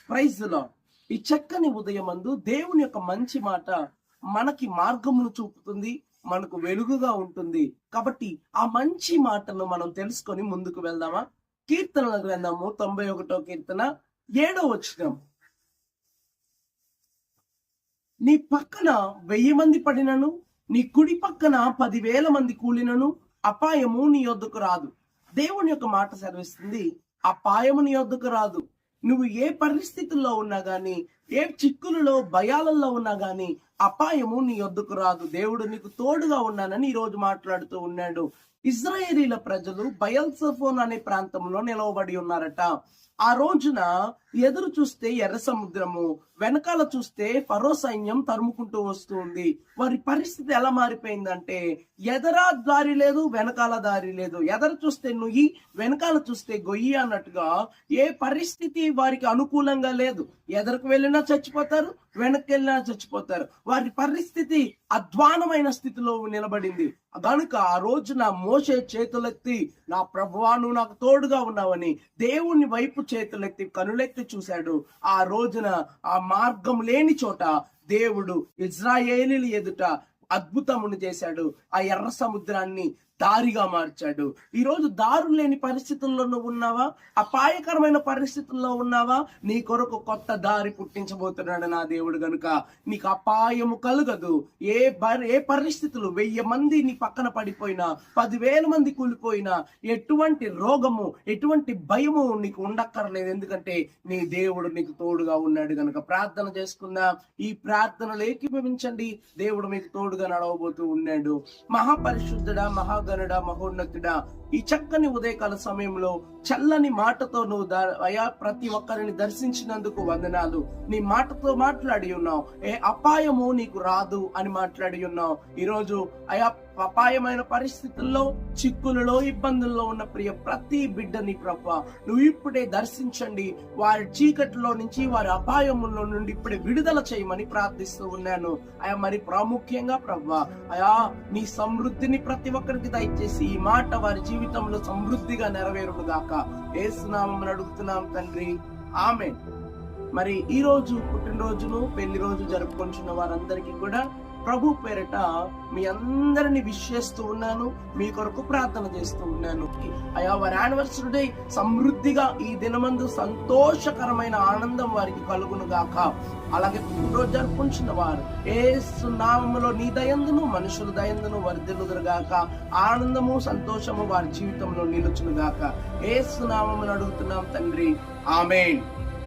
Praise lord. ఈ చక్కని ఉదయమందు దేవుని యొక్క మంచి మాట మనకి మార్గమును చూపుతుంది, మనకు వెలుగుగా ఉంటుంది. కాబట్టి ఆ మంచి మాటను మనం తెలుసుకొని ముందుకు వెళ్దామా? కీర్తనల గ్రంథము 91వ కీర్తన 7వ వచనం. నీ పక్కన 1000 మంది పడినను, నీ కుడి పక్కన 10,000 మంది కూలినను అపాయము నీ యొద్దకు రాదు. దేవుని యొక్క మాట సెలవిస్తుంది, అపాయము నీ యొద్దకు రాదు. నువ్వు ఏ పరిస్థితుల్లో ఉన్నా గాని, ఏ చిక్కులలో భయాలలో ఉన్నా గాని అపాయము నీ యొద్దకు రాదు. దేవుడు నీకు తోడుగా ఉన్నానని ఈ రోజు మాట్లాడుతూ ఉన్నాడు. ఇజ్రాయేలీల ప్రజలు బయల్సెఫోన్ అనే ప్రాంతంలో నిలవబడి ఉన్నారట. ఆ రోజున ఎదురు చూస్తే ఎర్ర సముద్రము, వెనకాల చూస్తే ఫరో సైన్యం తరుముకుంటూ వస్తుంది. వారి పరిస్థితి ఎలా మారిపోయిందంటే, ఎదర దారి లేదు, వెనకాల దారి లేదు. ఎదర చూస్తే నుయ్యి, వెనకాల చూస్తే గొయ్యి అన్నట్టుగా ఏ పరిస్థితి వారికి అనుకూలంగా లేదు. ఎదరకు వెళ్ళినా చచ్చిపోతారు, వెనక్కి వెళ్ళినా చచ్చిపోతారు. వారి పరిస్థితి అధ్వానమైన స్థితిలో నిలబడింది. కనుక ఆ రోజున మోషే చేతులెత్తి, నా ప్రభువా నువ్వు నాకు తోడుగా ఉన్నావని దేవుని వైపు చేతులెత్తి కనులెత్తి చూశాడు. ఆ రోజున ఆ మార్గం లేని చోట దేవుడు ఇజ్రాయేలీల ఎదుట అద్భుతమును చేశాడు. ఆ ఎర్ర సముద్రాన్ని దారిగా మార్చాడు. ఈ రోజు దారు లేని పరిస్థితుల్లో నువ్వు ఉన్నావా? అపాయకరమైన పరిస్థితుల్లో ఉన్నావా? నీ కొరకు కొత్త దారి పుట్టించబోతున్నాడు నా దేవుడు. గనుక నీకు అపాయము కలుగదు. ఏ పరిస్థితులు 1000 మంది నీ పక్కన పడిపోయినా, 10,000 మంది కూలిపోయినా, ఎటువంటి రోగము, ఎటువంటి భయము నీకు ఉండక్కర్లేదు. ఎందుకంటే నీ దేవుడు నీకు తోడుగా ఉన్నాడు. గనుక ప్రార్థన చేసుకుందాం. ఈ ప్రార్థనలు ఏకీభవించండి. దేవుడు మీకు తోడుగా నడవబోతూ ఉన్నాడు. మహాపరిశుద్ధుడా, మహాగణుడ, మహోన్నతుడా, ఈ చక్కని ఉదయకాల సమయంలో చల్లని మాటతో నువ్వు అయా ప్రతి ఒక్కరిని దర్శించినందుకు వందనాలు. నీ మాటతో మాట్లాడి ఉన్నావు. ఏ అపాయము నీకు రాదు అని మాట్లాడి ఉన్నావు. ఈరోజు అయా అపాయమైన పరిస్థితుల్లో, చిక్కులలో, ఇబ్బందుల్లో ఉన్న ప్రియ ప్రతి బిడ్డని ప్రభా నువ్వు ఇప్పుడే దర్శించండి. వారి చీకటిలో నుంచి, వారి అపాయములో నుండి ఇప్పుడే విడుదల చేయమని ప్రార్థిస్తూ ఉన్నాను. అయా మరి ప్రాముఖ్యంగా ప్రభా అయా నీ సమృద్ధిని ప్రతి ఒక్కరికి దయచేసి ఈ మాట వారి జీవితంలో సమృద్ధిగా నెరవేరును గాక. యేసు నామమున అడుగుతున్నాం తండ్రి, ఆమేన్. మరి ఈ రోజు పుట్టినరోజును, పెళ్లి రోజు జరుపుకుంటున్న వారందరికీ కూడా ప్రభు పేరిట మీ అందరిని విష్ చేస్తూ ఉన్నాను. మీ కొరకు ప్రార్థన చేస్తూ ఉన్నాను. అయా వారి యానివర్సరీ డే సమృద్ధిగా ఈ దినమందు సంతోషకరమైన ఆనందం వారికి కలుగును గాక. అలాగే పుట్టినరోజు జరుపుకుంటున్న వారు యేసు నామములో నీ దయందును, మనుషుల దయందును వర్ధిల్లుదురు గాక. ఆనందము, సంతోషము వారి జీవితంలో నిలుచును గాక. యేసు నామమును అడుగుతున్నాం తండ్రి, ఆమేన్.